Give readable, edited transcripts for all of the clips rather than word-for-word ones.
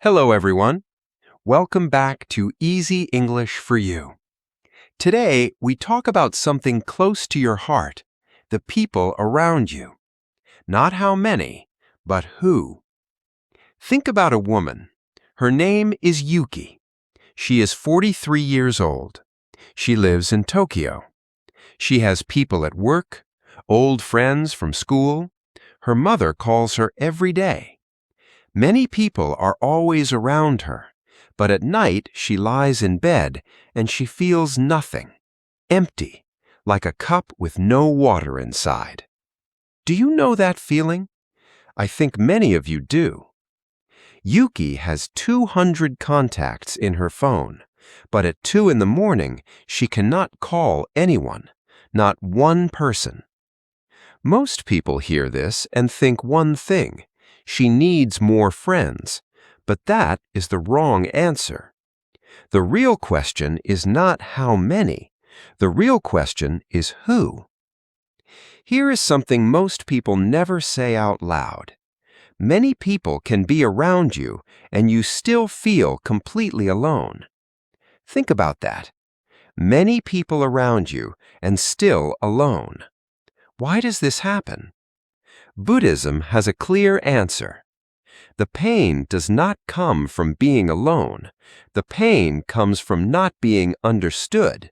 Hello, everyone. Welcome back to Easy English for You. Today, we talk about something close to your heart, the people around you. Not how many, but who. Think about a woman. Her name is Yuki. She is 43 years old. She lives in Tokyo. She has people at work, old friends from school. Her mother calls her every day. Many people are always around her, but at night she lies in bed and she feels nothing, empty, like a cup with no water inside. Do you know that feeling? I think many of you do. Yuki has 200 contacts in her phone, but at 2 in the morning she cannot call anyone, not one person. Most people hear this and think one thing. She needs more friends, but that is the wrong answer. The real question is not how many. The real question is who. Here is something most people never say out loud. Many people can be around you and you still feel completely alone. Think about that. Many people around you and still alone. Why does this happen? Buddhism has a clear answer. The pain does not come from being alone. The pain comes from not being understood.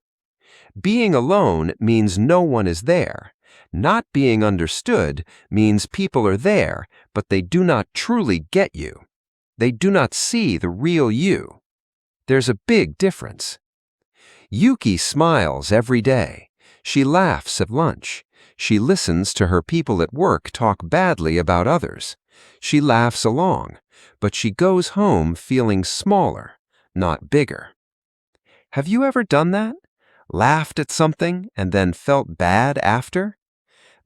Being alone means no one is there. Not being understood means people are there, but they do not truly get you. They do not see the real you. There's a big difference. Yuki smiles every day. She laughs at lunch. She listens to her people at work talk badly about others. She laughs along, but she goes home feeling smaller, not bigger. Have you ever done that? Laughed at something and then felt bad after?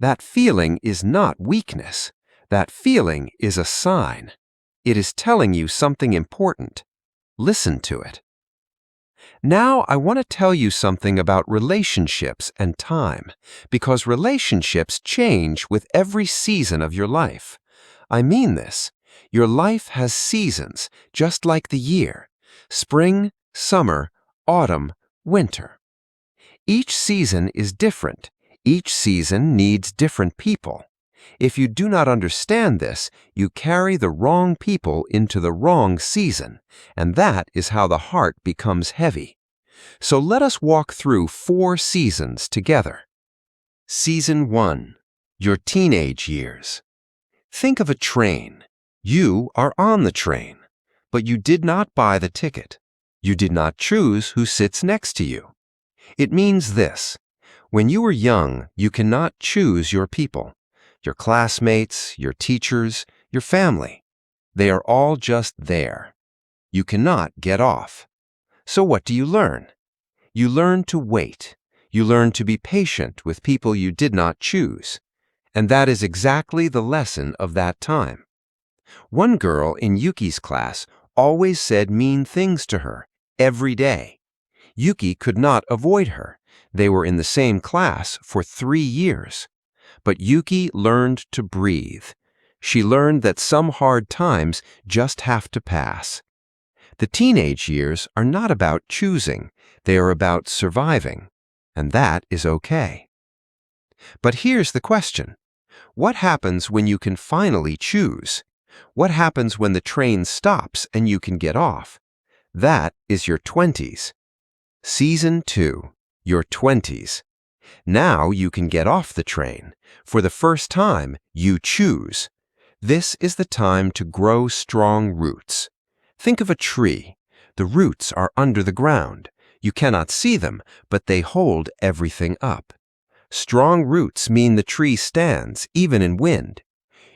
That feeling is not weakness. That feeling is a sign. It is telling you something important. Listen to it. Now I want to tell you something about relationships and time, because relationships change with every season of your life. I mean this. Your life has seasons, just like the year. Spring, summer, autumn, winter. Each season is different. Each season needs different people. If you do not understand this, you carry the wrong people into the wrong season, and that is how the heart becomes heavy. So let us walk through 4 seasons together. Season 1. Your teenage years. Think of a train. You are on the train, but you did not buy the ticket. You did not choose who sits next to you. It means this. When you are young, you cannot choose your people. Your classmates, your teachers, your family. They are all just there. You cannot get off. So what do you learn? You learn to wait. You learn to be patient with people you did not choose. And that is exactly the lesson of that time. One girl in Yuki's class always said mean things to her, every day. Yuki could not avoid her. They were in the same class for 3 years. But Yuki learned to breathe. She learned that some hard times just have to pass. The teenage years are not about choosing. They are about surviving. And that is okay. But here's the question. What happens when you can finally choose? What happens when the train stops and you can get off? That is your 20s. Season 2. Your 20s. Now you can get off the train. For the first time, you choose. This is the time to grow strong roots. Think of a tree. The roots are under the ground. You cannot see them, but they hold everything up. Strong roots mean the tree stands, even in wind.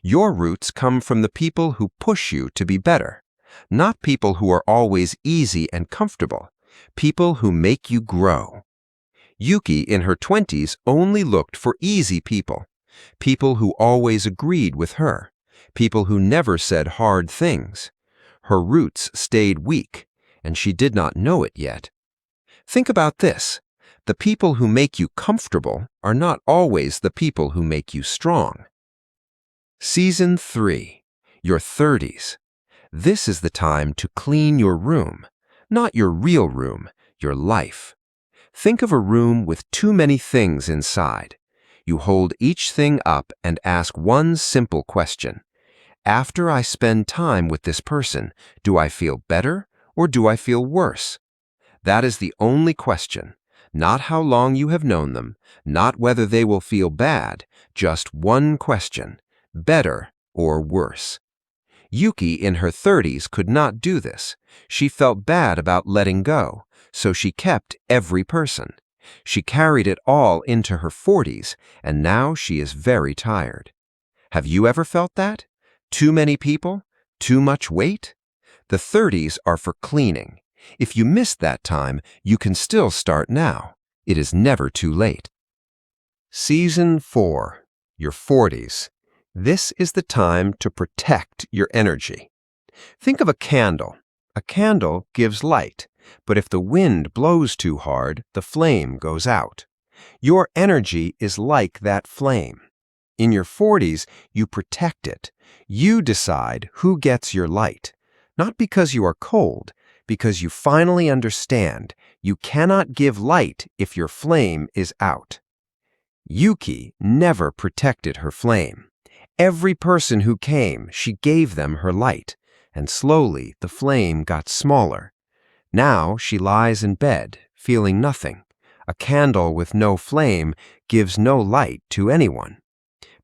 Your roots come from the people who push you to be better, not people who are always easy and comfortable, people who make you grow. Yuki, in her 20s, only looked for easy people, people who always agreed with her, people who never said hard things. Her roots stayed weak, and she did not know it yet. Think about this. The people who make you comfortable are not always the people who make you strong. Season 3. Your 30s. This is the time to clean your room, not your real room, your life. Think of a room with too many things inside. You hold each thing up and ask one simple question. After I spend time with this person, do I feel better or do I feel worse? That is the only question, not how long you have known them, not whether they will feel bad, just one question, better or worse. Yuki in her 30s could not do this. She felt bad about letting go, so she kept every person. She carried it all into her 40s, and now she is very tired. Have you ever felt that? Too many people? Too much weight? The 30s are for cleaning. If you missed that time, you can still start now. It is never too late. Season 4. Your 40s. This is the time to protect your energy. Think of a candle. A candle gives light, but if the wind blows too hard, the flame goes out. Your energy is like that flame. In your 40s, you protect it. You decide who gets your light. Not because you are cold, because you finally understand you cannot give light if your flame is out. Yuki never protected her flame. Every person who came, she gave them her light, and slowly the flame got smaller. Now she lies in bed, feeling nothing. A candle with no flame gives no light to anyone.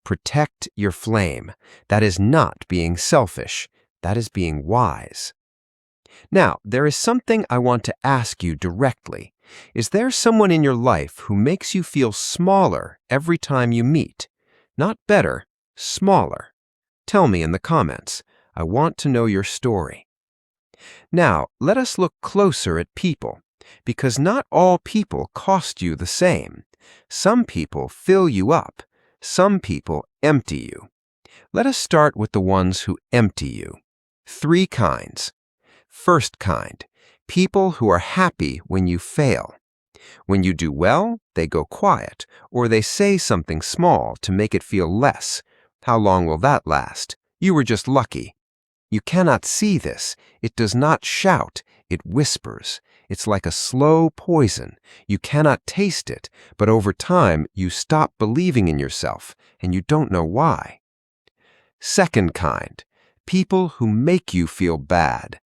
Protect your flame. That is not being selfish. That is being wise. Now, there is something I want to ask you directly. Is there someone in your life who makes you feel smaller every time you meet? Not better, smaller. Tell me in the comments. I want to know your story. Now, let us look closer at people, because not all people cost you the same. Some people fill you up. Some people empty you. Let us start with the ones who empty you. 3 kinds. First kind, people who are happy when you fail. When you do well, they go quiet, or they say something small to make it feel less. How long will that last? You were just lucky. You cannot see this. It does not shout. It whispers. It's like a slow poison. You cannot taste it, but over time you stop believing in yourself, and you don't know why. Second kind, people who make you feel bad.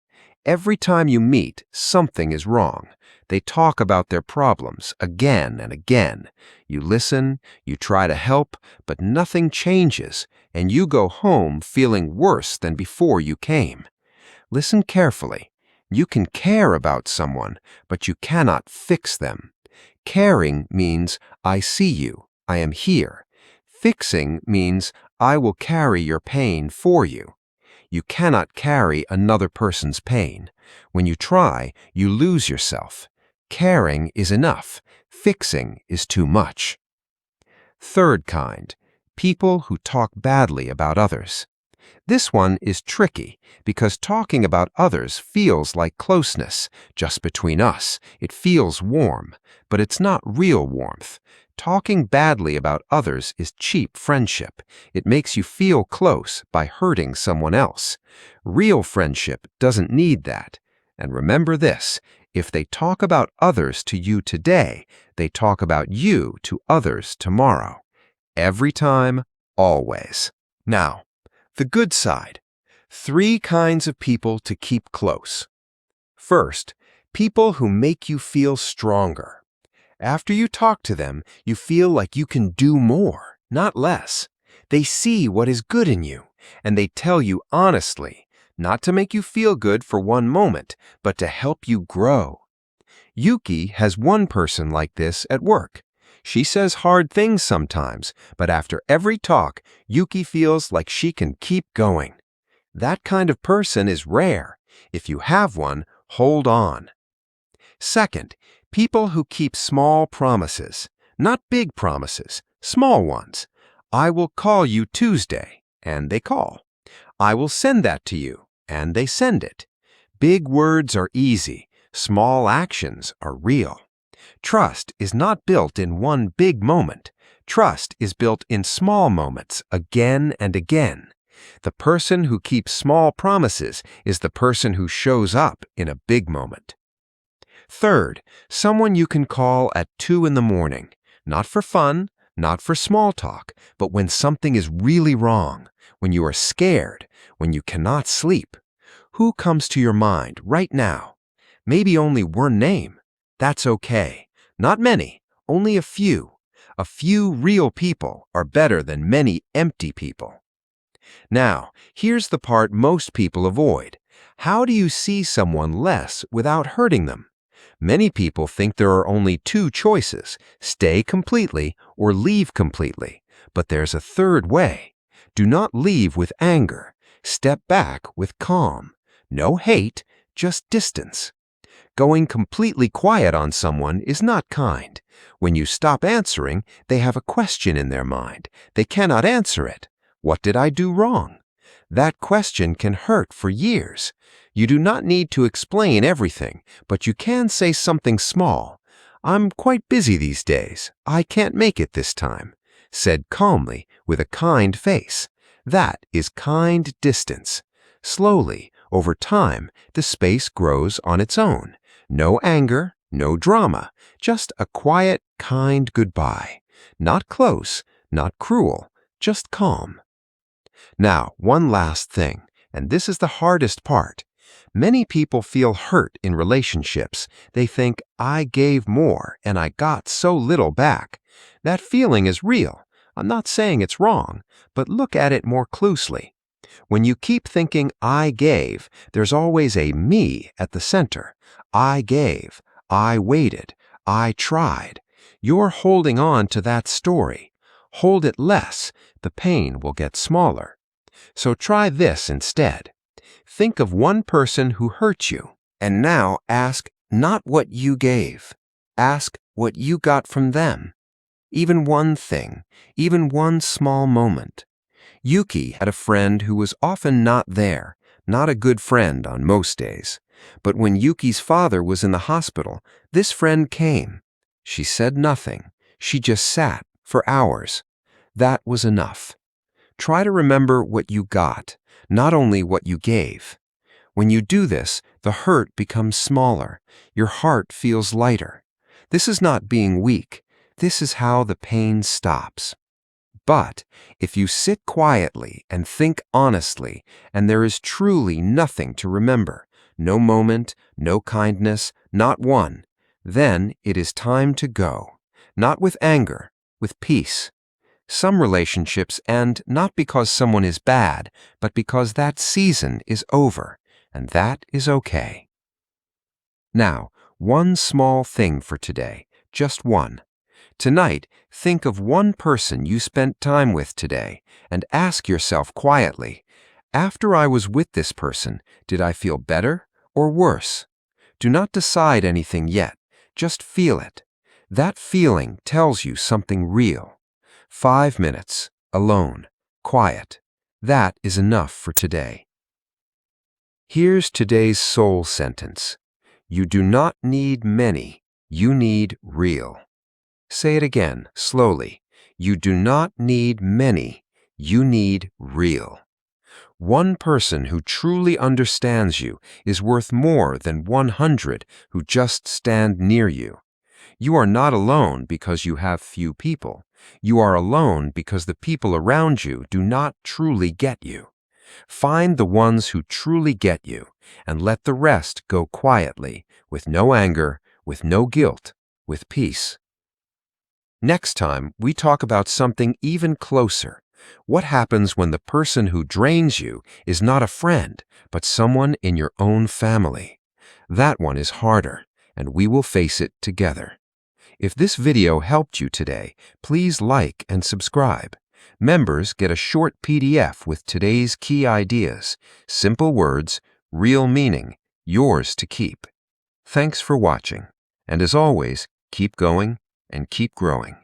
Every time you meet, something is wrong. They talk about their problems again and again. You listen, you try to help, but nothing changes, and you go home feeling worse than before you came. Listen carefully. You can care about someone, but you cannot fix them. Caring means, I see you, I am here. Fixing means, I will carry your pain for you. You cannot carry another person's pain. When you try, you lose yourself. Caring is enough. Fixing is too much. Third kind, people who talk badly about others. This one is tricky because talking about others feels like closeness, just between us. It feels warm, but it's not real warmth. Talking badly about others is cheap friendship. It makes you feel close by hurting someone else. Real friendship doesn't need that. And remember this, if they talk about others to you today, they talk about you to others tomorrow. Every time, always. Now, the good side. 3 kinds of people to keep close. First, people who make you feel stronger. After you talk to them, you feel like you can do more, not less. They see what is good in you, and they tell you honestly, not to make you feel good for one moment, but to help you grow. Yuki has one person like this at work. She says hard things sometimes, but after every talk, Yuki feels like she can keep going. That kind of person is rare. If you have one, hold on. Second, people who keep small promises. Not big promises, small ones. I will call you Tuesday, and they call. I will send that to you, and they send it. Big words are easy. Small actions are real. Trust is not built in one big moment. Trust is built in small moments again and again. The person who keeps small promises is the person who shows up in a big moment. Third, someone you can call at 2 in the morning, not for fun, not for small talk, but when something is really wrong, when you are scared, when you cannot sleep. Who comes to your mind right now? Maybe only one name. That's okay. Not many, only a few. A few real people are better than many empty people. Now, here's the part most people avoid. How do you see someone less without hurting them? Many people think there are only two choices: stay completely or leave completely. But there's a third way. Do not leave with anger. Step back with calm. No hate, just distance. Going completely quiet on someone is not kind. When you stop answering, they have a question in their mind. They cannot answer it. What did I do wrong? That question can hurt for years. You do not need to explain everything, but you can say something small. I'm quite busy these days. I can't make it this time. Said calmly with a kind face. That is kind distance. Slowly, over time, the space grows on its own. No anger, no drama, just a quiet, kind goodbye. Not close, not cruel, just calm. Now, one last thing, and this is the hardest part. Many people feel hurt in relationships. They think, I gave more and I got so little back. That feeling is real. I'm not saying it's wrong, but look at it more closely. When you keep thinking, I gave, there's always a me at the center. I gave, I waited, I tried. You're holding on to that story. Hold it less, the pain will get smaller. So try this instead. Think of one person who hurt you, and now ask not what you gave. Ask what you got from them. Even one thing, even one small moment. Yuki had a friend who was often not there, not a good friend on most days. But when Yuki's father was in the hospital, this friend came. She said nothing. She just sat for hours. That was enough. Try to remember what you got, not only what you gave. When you do this, the hurt becomes smaller. Your heart feels lighter. This is not being weak. This is how the pain stops. But if you sit quietly and think honestly, and there is truly nothing to remember, no moment, no kindness, not one, then it is time to go. Not with anger, with peace. Some relationships end not because someone is bad, but because that season is over, and that is okay. Now, one small thing for today, just one. Tonight, think of one person you spent time with today and ask yourself quietly, after I was with this person, did I feel better or worse? Do not decide anything yet, just feel it. That feeling tells you something real. 5 minutes, alone, quiet. That is enough for today. Here's today's soul sentence. You do not need many, you need real. Say it again, slowly. You do not need many, you need real. One person who truly understands you is worth more than 100 who just stand near you. You are not alone because you have few people. You are alone because the people around you do not truly get you. Find the ones who truly get you and let the rest go quietly, with no anger, with no guilt, with peace. Next time, we talk about something even closer. What happens when the person who drains you is not a friend, but someone in your own family? That one is harder, and we will face it together. If this video helped you today, please like and subscribe. Members get a short PDF with today's key ideas, simple words, real meaning, yours to keep. Thanks for watching, and as always, keep going and keep growing.